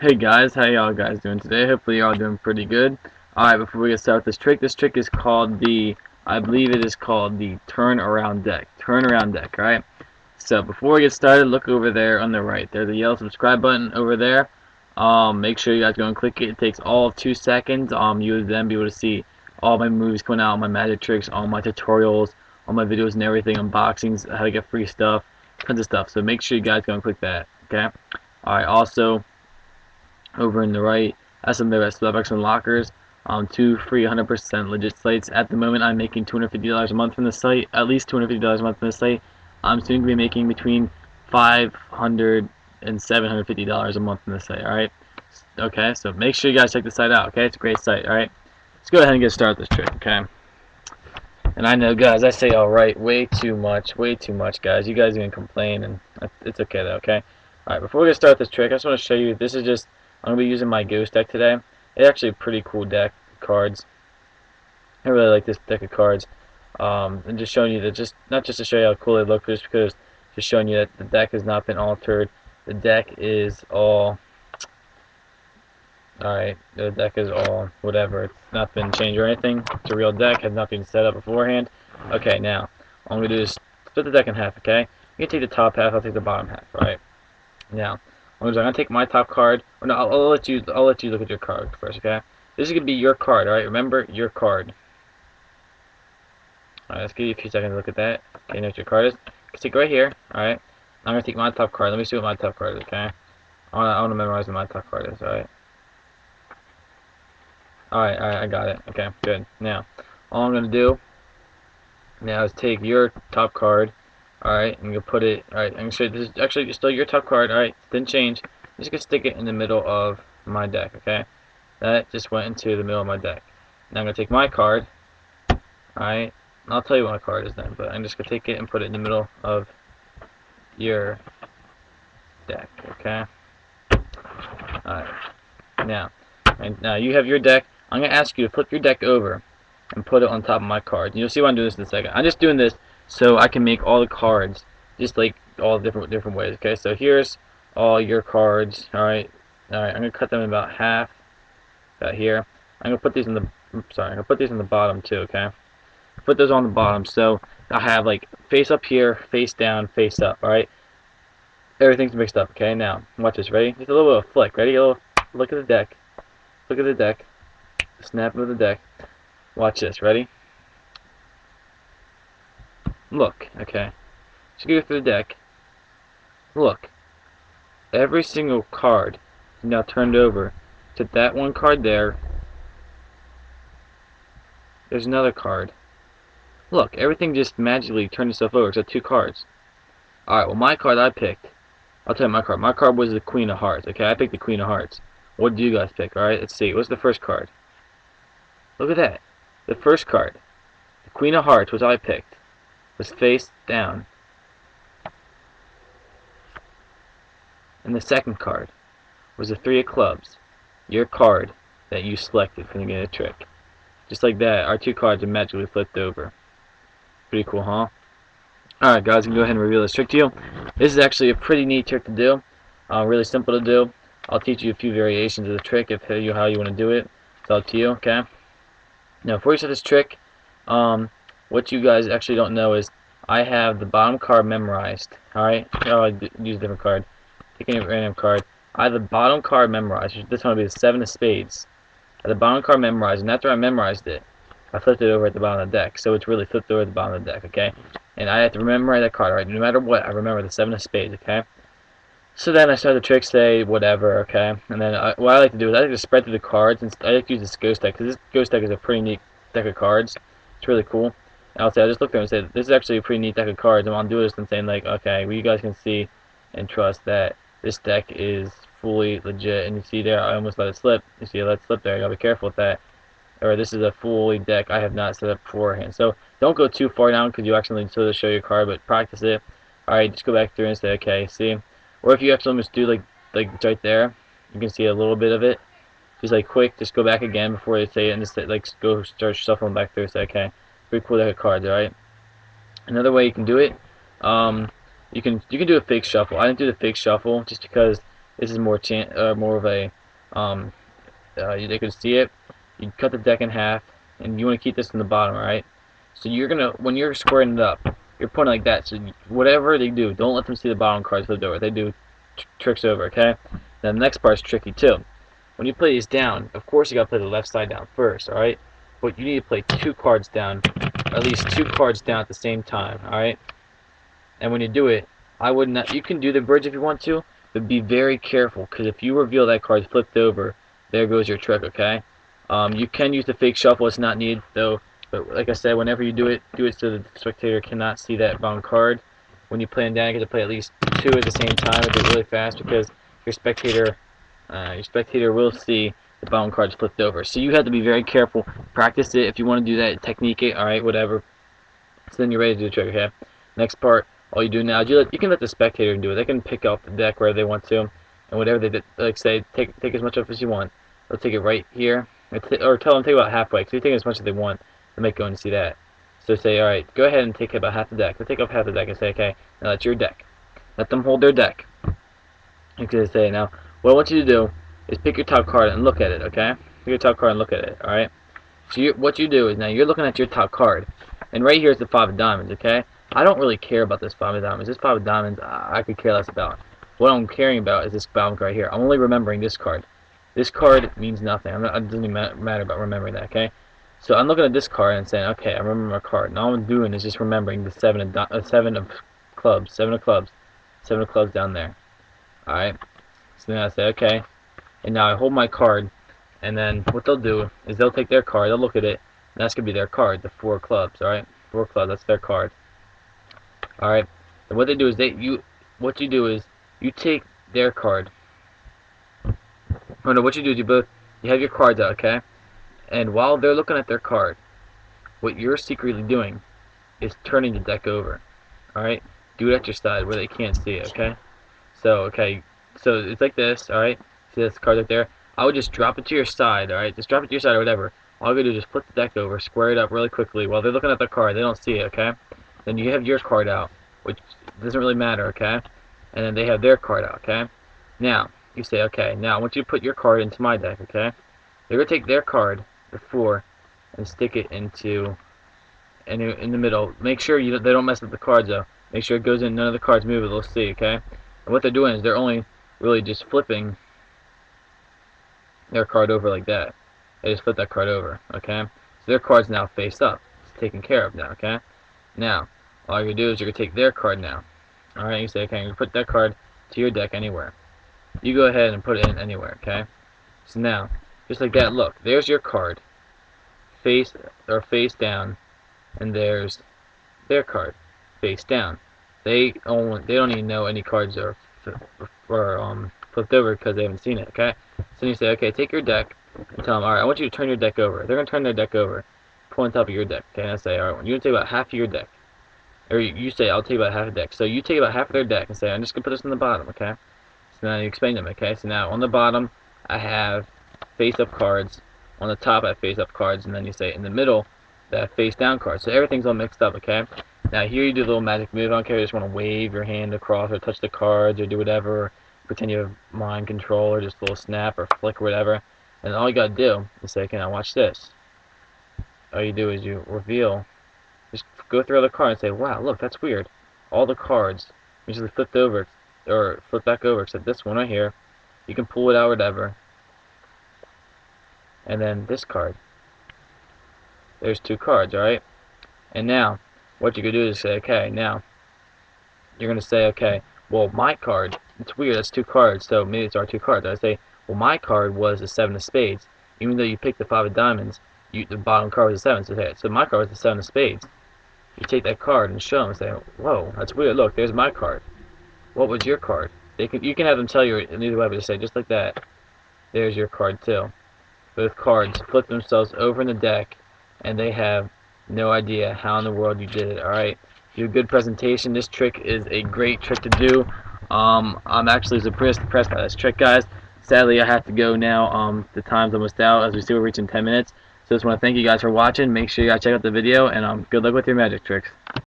Hey guys, how y'all guys doing today? Hopefully you're all doing pretty good. Alright, before we get started with this trick is called I believe it is called the turn around deck. Turn around deck, alright? So before we get started, look over there on the right. There's a yellow subscribe button over there. Make sure you guys go and click it. It takes all of 2 seconds. You would then be able to see all my moves coming out, my magic tricks, all my tutorials, all my videos and everything, unboxings, how to get free stuff, tons of stuff. So make sure you guys go and click that, okay? Alright, also over in the right, that's some of the Starbucks and lockers. 2 free 100% legit sites. At the moment, I'm making $250 a month from the site, at least $250 a month from the site. I'm soon going to be making between $500 and $750 a month from the site. All right. Okay. So make sure you guys check the site out. Okay, it's a great site. All right. Let's go ahead and get started with this trick. Okay. And I know, guys, I say all right way too much, guys. You guys even complain, and it's okay though. Okay. All right. Before we get started with this trick, I just want to show you. This is just I'm going to be using my Ghost deck today. It's actually a pretty cool deck of cards. I really like this deck of cards. And just showing you that, not just to show you how cool they look, but just because just showing you that the deck has not been altered. The deck is all alright. The deck is all whatever. It's not been changed or anything. It's a real deck. Has not been set up beforehand. Okay, now all I'm going to do is split the deck in half. Okay, you can take the top half. I'll take the bottom half. Right now. I'm gonna take my top card. Or no, I'll let you look at your card first, okay? This is gonna be your card, alright? Remember, your card. Alright, let's give you a few seconds to look at that. Okay, you know what your card is? You can take it right here, alright? I'm gonna take my top card. Let me see what my top card is, okay? I wanna memorize what my top card is, alright? Alright, I got it. Okay, good. Now, all I'm gonna do now is take your top card. Alright, I'm gonna put it. Alright, I'm gonna show you this is actually still your top card. Alright, didn't change. I'm just gonna stick it in the middle of my deck, okay? That just went into the middle of my deck. Now I'm gonna take my card. Alright, I'll tell you what my card is then, but I'm just gonna take it and put it in the middle of your deck, okay? Alright, now you have your deck. I'm gonna ask you to flip your deck over and put it on top of my card. You'll see why I'm doing this in a second. I'm just doing this so I can make all the cards just like all different ways. Okay, so here's all your cards. Alright, I'm gonna cut them in about half. About here. I'm gonna put these in the I'm gonna put these in the bottom too, okay? Put those on the bottom so I have like face up here, face down, face up, alright? Everything's mixed up, okay? Now, watch this, ready? Just a little bit of a flick, ready? A little look at the deck. Look at the deck. Snap of the deck. Watch this, ready? Look, okay. So go through the deck. Look. Every single card is now turned over to that one card there. There's another card. Look, everything just magically turned itself over except 2 cards. Alright, well my card I picked. I'll tell you my card. My card was the Queen of Hearts, okay? I picked the Queen of Hearts. What do you guys pick? Alright, let's see. What's the first card? Look at that. The first card. The Queen of Hearts, which I picked, was face down. And the second card was the 3 of clubs, your card that you selected from the beginning of the trick. Just like that, our 2 cards are magically flipped over. Pretty cool, huh? Alright guys, I'm going to go ahead and reveal this trick to you. This is actually a pretty neat trick to do. Really simple to do. I'll teach you a few variations of the trick if how you want to do it. It's up to you, okay? Now, before you start this trick, what you guys actually don't know is I have the bottom card memorized. Alright? Oh, I use a different card. Pick any random card. I have the bottom card memorized. This one will be the 7 of spades. I have the bottom card memorized, and after I memorized it, I flipped it over at the bottom of the deck. So it's really flipped over at the bottom of the deck, okay? And I have to remember that card, right? No matter what, I remember the 7 of spades, okay? So then I start the trick, say whatever, okay? And then what I like to do is I like to spread through the cards, and I like to use this Ghost deck, because this Ghost deck is a pretty neat deck of cards. It's really cool. And I'll just look through and say, this is actually a pretty neat deck of cards, and I'll do this and saying, like, okay, well, you guys can see and trust that this deck is fully legit. And you see there, I almost let it slip. You see I let it slip there. You gotta be careful with that. Or this is a fully deck I have not set up beforehand. So don't go too far down because you actually sort of show your card, but practice it. Alright, just go back through and say, okay, see? Or if you have something to do like it's right there, you can see a little bit of it. Just like quick, just go back again before they say it and just like go start shuffling back through. Say, okay, pretty cool deck of cards, alright? Another way you can do it, you can do a fake shuffle. I didn't do the fake shuffle just because This is more of a they could see it. You cut the deck in half, and you want to keep this in the bottom, right? So you're gonna, when you're squaring it up, you're putting it like that. So whatever they do, don't let them see the bottom cards flipped over. They do tricks over, okay? Now the next part's tricky too. When you play these down, of course you gotta play the left side down first, all right? But you need to play 2 cards down, at least 2 cards down at the same time, all right? And when you do it, I would not. You can do the bridge if you want to, but be very careful, because if you reveal that card's flipped over, there goes your trick, okay? You can use the fake shuffle, it's not needed though, but like I said, whenever you do it so the spectator cannot see that bottom card. When you play them down, you get to play at least 2 at the same time, and do it really fast, because your spectator will see the bottom cards flipped over. So you have to be very careful. Practice it if you want to do that, technique it, alright, whatever. So then you're ready to do the trick, okay? Next part, all you do now is you can let the spectator do it. They can pick up the deck wherever they want to, and whatever they did, like say, take as much off as you want. They'll take it right here, or tell them to take about halfway, because they take as much as they want. They might go and see that. So say, alright, go ahead and take about half the deck. They'll take off half the deck and say, okay, now that's your deck. Let them hold their deck. You can say, now, what I want you to do is pick your top card and look at it, okay? Pick your top card and look at it, alright? So what you do is, now you're looking at your top card, and right here is the 5 of diamonds, okay? I don't really care about this 5 of diamonds. This 5 of diamonds, I could care less about. What I'm caring about is this bottom card right here. I'm only remembering this card. This card means nothing. It doesn't even matter about remembering that, okay? So I'm looking at this card and saying, okay, I remember my card. And all I'm doing is just remembering the 7 of clubs down there. Alright? So then I say, okay. And now I hold my card, and then what they'll do is they'll take their card, they'll look at it, and that's going to be their card, the 4 clubs, alright? 4 clubs, that's their card. Alright? And what they do is what you do is you take their card. Oh no, what you do is you have your cards out, okay? And while they're looking at their card, what you're secretly doing is turning the deck over. Alright? Do it at your side where they can't see it, okay? So, okay, so it's like this, alright? See this card right there? I would just drop it to your side, alright? Just drop it to your side or whatever. All you do is just flip the deck over, square it up really quickly while they're looking at their card. They don't see it, okay? Then you have your card out, which doesn't really matter, okay? And then they have their card out, okay? Now, you say, okay, now I want you to put your card into my deck, okay? They're going to take their card, the 4, and stick it in the middle. Make sure they don't mess up the cards, though. Make sure it goes in, none of the cards move, they'll see, okay? And what they're doing is they're only really just flipping their card over like that. They just flip that card over, okay? So their card's now face up. It's taken care of now, okay? Now, all you're going to do is you're going to take their card now. Alright, you say, okay, I'm going to put that card to your deck anywhere. You go ahead and put it in anywhere, okay? So now, just like that, look, there's your card. Face down, and there's their card. Face down. They don't even know any cards are flipped over because they haven't seen it, okay? So you say, okay, take your deck and tell them, alright, I want you to turn your deck over. They're going to turn their deck over. Put on top of your deck, okay? And I say, alright, you're going to take about half of your deck. Or you say, I'll take about half a deck. So you take about half of their deck and say, I'm just going to put this on the bottom, okay? So now you explain them, okay? So now on the bottom, I have face-up cards. On the top, I have face-up cards. And then you say, in the middle, I have face-down cards. So everything's all mixed up, okay? Now here you do a little magic move. I don't care if you just want to wave your hand across or touch the cards or do whatever. Or pretend you have mind control or just a little snap or flick or whatever. And all you got to do is say, okay, now watch this. All you do is you reveal. Just go through all the cards and say, wow, look, that's weird. All the cards usually flipped over, or flip back over, except this one right here. You can pull it out, whatever. And then this card. There's 2 cards, alright? And now, what you can do is say, okay, now, you're going to say, okay, well, my card, it's weird, that's 2 cards, so maybe it's our 2 cards. I say, well, my card was the 7 of spades. Even though you picked the 5 of diamonds, the bottom card was the 7, so my card was the 7 of spades. You take that card and show them and say, whoa, that's weird, look, there's my card. What was your card? You can have them tell you in either way, but just say, just like that, there's your card too. Both cards flip themselves over in the deck, and they have no idea how in the world you did it, alright? Do a good presentation. This trick is a great trick to do. I'm actually impressed by this trick, guys. Sadly, I have to go now. The time's almost out, as we see we're reaching 10 minutes. So I just want to thank you guys for watching. Make sure you guys check out the video, and good luck with your magic tricks.